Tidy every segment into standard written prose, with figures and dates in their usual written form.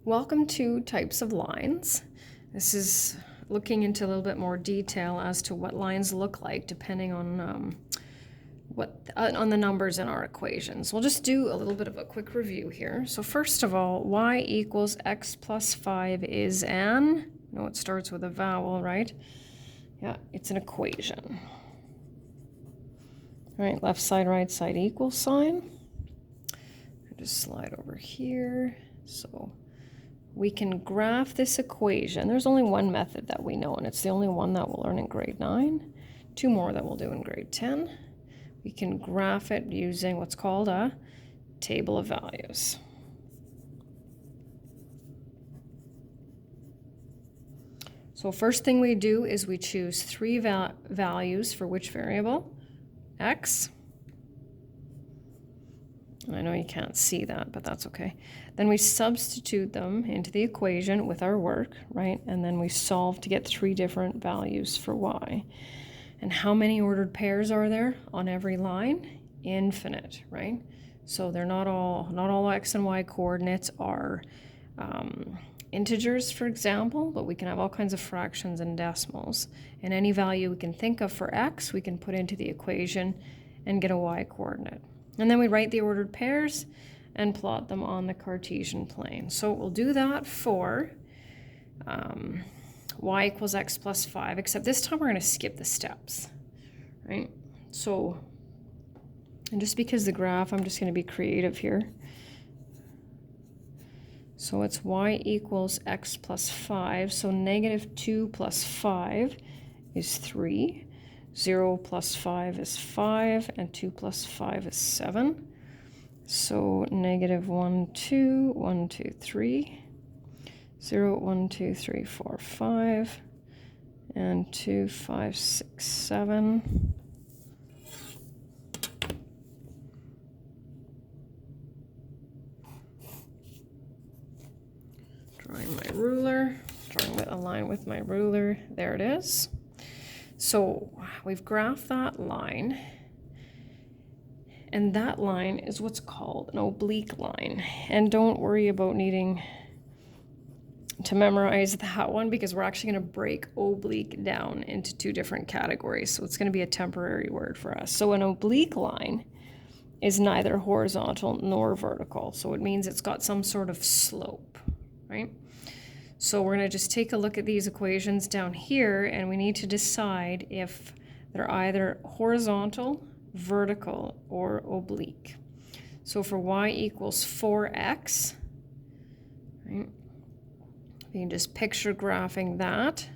Welcome to Types of Lines. This is looking into a little bit more detail as to what lines look like depending on on the numbers in our equations. We'll just do a little bit of a quick review here. So first of all, y equals x plus 5 is an, no, it starts with a vowel, right? Yeah, it's an equation. All right, left side, right side equal sign. Just slide over here. So we can graph this equation. There's only one method that we know, and it's the only one that we'll learn in grade 9. 2 more that we'll do in grade 10. We can graph it using what's called a table of values. So first thing we do is we choose 3 values for which variable? X. I know you can't see that, but that's okay. Then we substitute them into the equation with our work, right? And then we solve to get 3 different values for y. And how many ordered pairs are there on every line? Infinite, right? So they're not all x and y coordinates are integers, for example, but we can have all kinds of fractions and decimals. And any value we can think of for x, we can put into the equation and get a y coordinate. And then we write the ordered pairs and plot them on the Cartesian plane. So we'll do that for y equals x plus 5, except this time we're going to skip the steps, right? So, and just because the graph, I'm just going to be creative here. So it's y equals x plus 5, so negative 2 plus 5 is 3. 0 plus 5 is 5, and 2 plus 5 is 7. So negative 1, 2, 1, 2, 3. 0, 1, 2, 3, 4, 5. And 2, 5, 6, 7. Drawing my ruler, drawing a line with my ruler. There it is. So we've graphed that line, and that line is what's called an oblique line. And don't worry about needing to memorize that one, because we're actually going to break oblique down into 2 different categories. So it's going to be a temporary word for us. So an oblique line is neither horizontal nor vertical. So it means it's got some sort of slope, right? So we're going to just take a look at these equations down here, and we need to decide if they're either horizontal, vertical, or oblique. So for y equals 4x, right, you can just picture graphing that,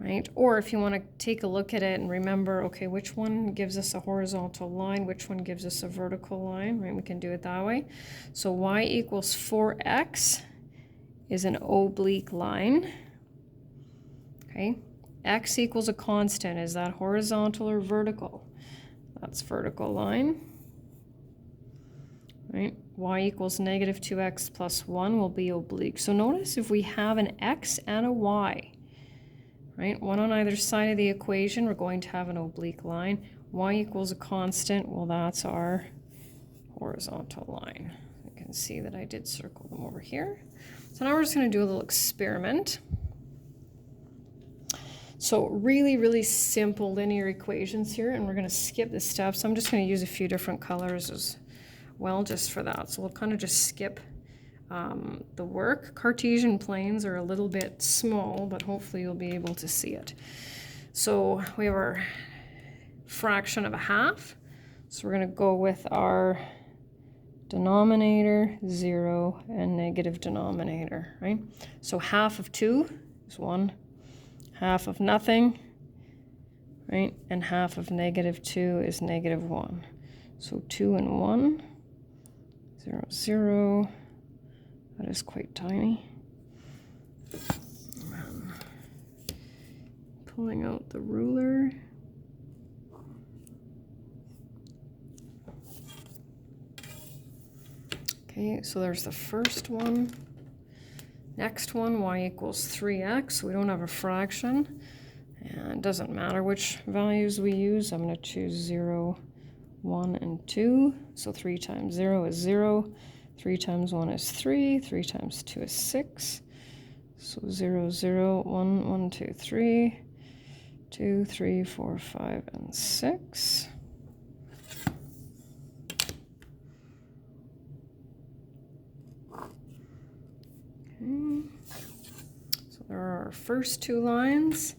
right? Or if you want to take a look at it and remember, okay, which one gives us a horizontal line, which one gives us a vertical line, right? We can do it that way. So y equals 4x is an oblique line, okay? X equals a constant. Is that horizontal or vertical? That's vertical line, right? Y equals negative 2x plus 1 will be oblique. So notice if we have an x and a y, right? One on either side of the equation, we're going to have an oblique line. Y equals a constant, well, that's our horizontal line. You can see that I did circle them over here. So now we're just going to do a little experiment. So really, really simple linear equations here, and we're going to skip the steps. I'm just going to use a few different colors as well just for that. So we'll kind of just skip the work. Cartesian planes are a little bit small, but hopefully you'll be able to see it. So we have our fraction of a half. So we're going to go with our denominator 0 and negative denominator, right? So half of 2 is 1, half of nothing, right? And half of negative 2 is negative 1. So 2 and 1, 0, 0. That is quite tiny. And pulling out the ruler. Okay, so there's the first one. Next one, y equals 3x. We don't have a fraction. And it doesn't matter which values we use. I'm going to choose 0, 1, and 2. So 3 times 0 is 0. 3 times 1 is 3. 3 times 2 is 6. So 0, 0, 1, 1, 2, 3. 2, 3, 4, 5, and 6. Okay. So there are our first two lines.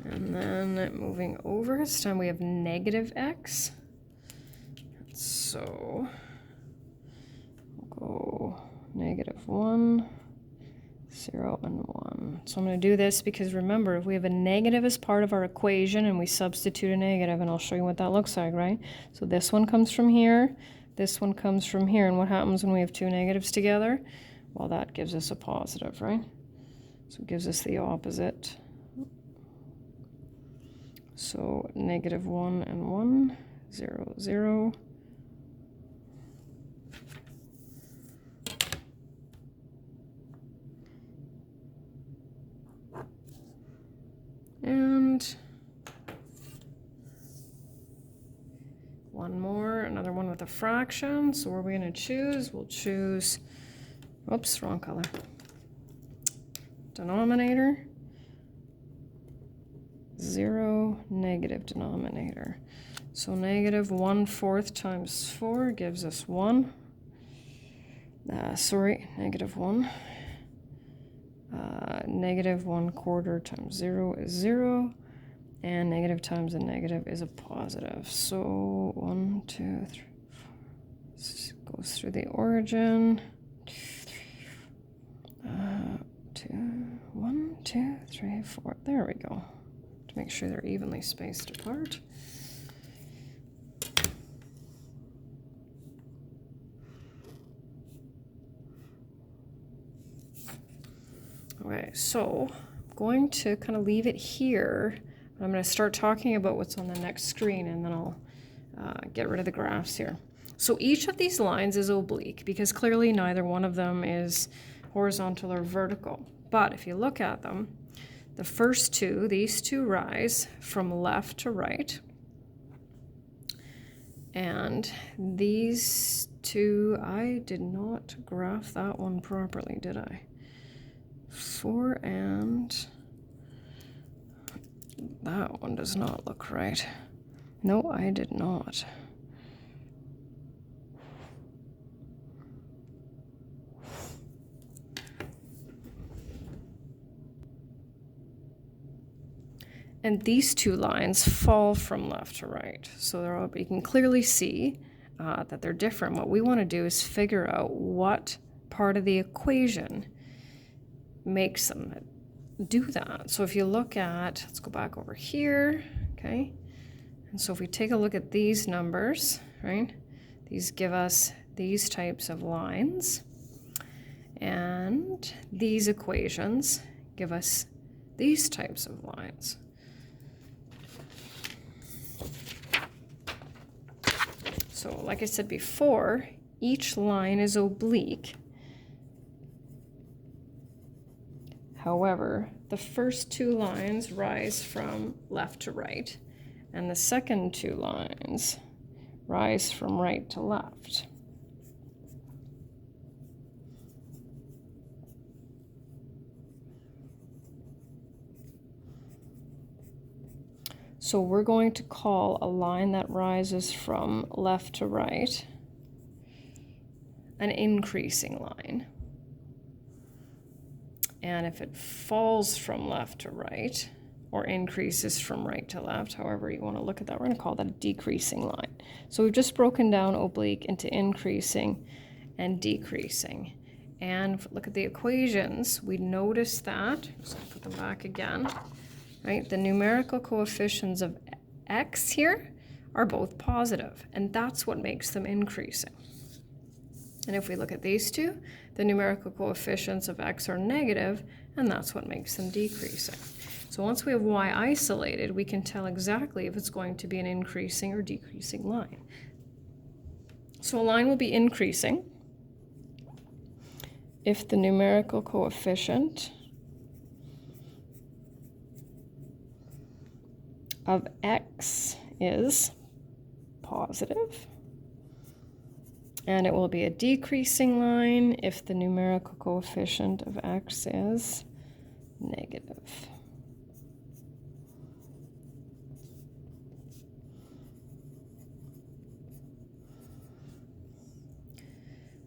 And then moving over, this time we have negative x. So we'll go -1, 0, and 1. So I'm going to do this because remember, if we have a negative as part of our equation and we substitute a negative, and I'll show you what that looks like, right? So this one comes from here, this one comes from here, and what happens when we have two negatives together? Well, that gives us a positive, right? So it gives us the opposite. So -1 and 1, 0, 0. And one more, another one with a fraction. So what are we going to choose? We'll choose, oops, wrong color. Denominator. 0, negative denominator. So -1/4 times 4 gives us 1. -1. -1/4 times 0 is 0. And negative times a negative is a positive. So 1, 2, 3, 4. Goes through the origin. 1, 2, 3, 4. There we go. To make sure they're evenly spaced apart. Okay, so I'm going to kind of leave it here. I'm going to start talking about what's on the next screen, and then I'll get rid of the graphs here. So each of these lines is oblique because clearly neither one of them is horizontal or vertical. But if you look at them, the first two, these two rise from left to right. And these two, I did not graph that one properly, did I? 4 and that one does not look right. No, I did not. And these two lines fall from left to right. So you can clearly see that they're different. What we want to do is figure out what part of the equation makes them do that. So if you look at, let's go back over here, okay? And so if we take a look at these numbers, right? These give us these types of lines. And these equations give us these types of lines. So like I said before, each line is oblique. However, the first two lines rise from left to right, and the second two lines rise from right to left. So we're going to call a line that rises from left to right an increasing line. And if it falls from left to right, or increases from right to left, however you want to look at that, we're going to call that a decreasing line. So we've just broken down oblique into increasing and decreasing. And look at the equations. We notice that, I'm just going to put them back again, right? The numerical coefficients of x here are both positive, and that's what makes them increasing. And if we look at these two, the numerical coefficients of x are negative, and that's what makes them decreasing. So once we have y isolated, we can tell exactly if it's going to be an increasing or decreasing line. So a line will be increasing if the numerical coefficient of x is positive And it will be a decreasing line if the numerical coefficient of x is negative.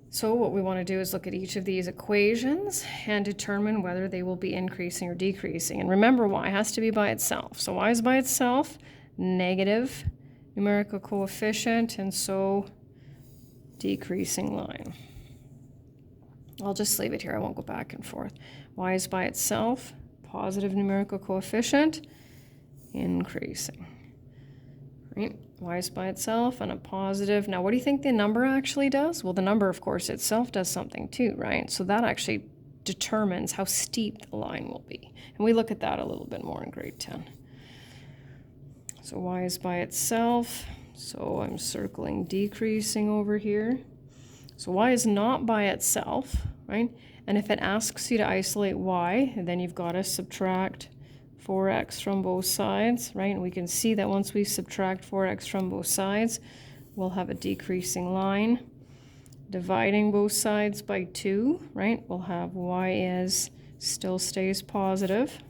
So what we want to do is look at each of these equations and determine whether they will be increasing or decreasing. And remember, y has to be by itself. So y is by itself, negative numerical coefficient, and so decreasing line. I'll just leave it here. I won't go back and forth. Y is by itself, positive numerical coefficient, increasing. Right? Y is by itself and a positive. Now, what do you think the number actually does? Well, the number, of course, itself does something too, right? So that actually determines how steep the line will be. And we look at that a little bit more in grade 10. So y is by itself. So I'm circling decreasing over here. So y is not by itself, right? And if it asks you to isolate y, then you've got to subtract 4x from both sides, right? And we can see that once we subtract 4x from both sides, we'll have a decreasing line. Dividing both sides by 2, right? We'll have y still stays positive.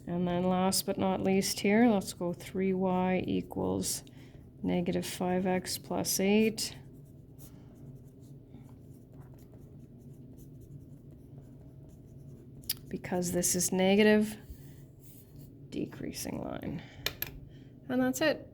And then last but not least here, let's go 3y equals negative 5x plus 8. Because this is negative, decreasing line. And that's it.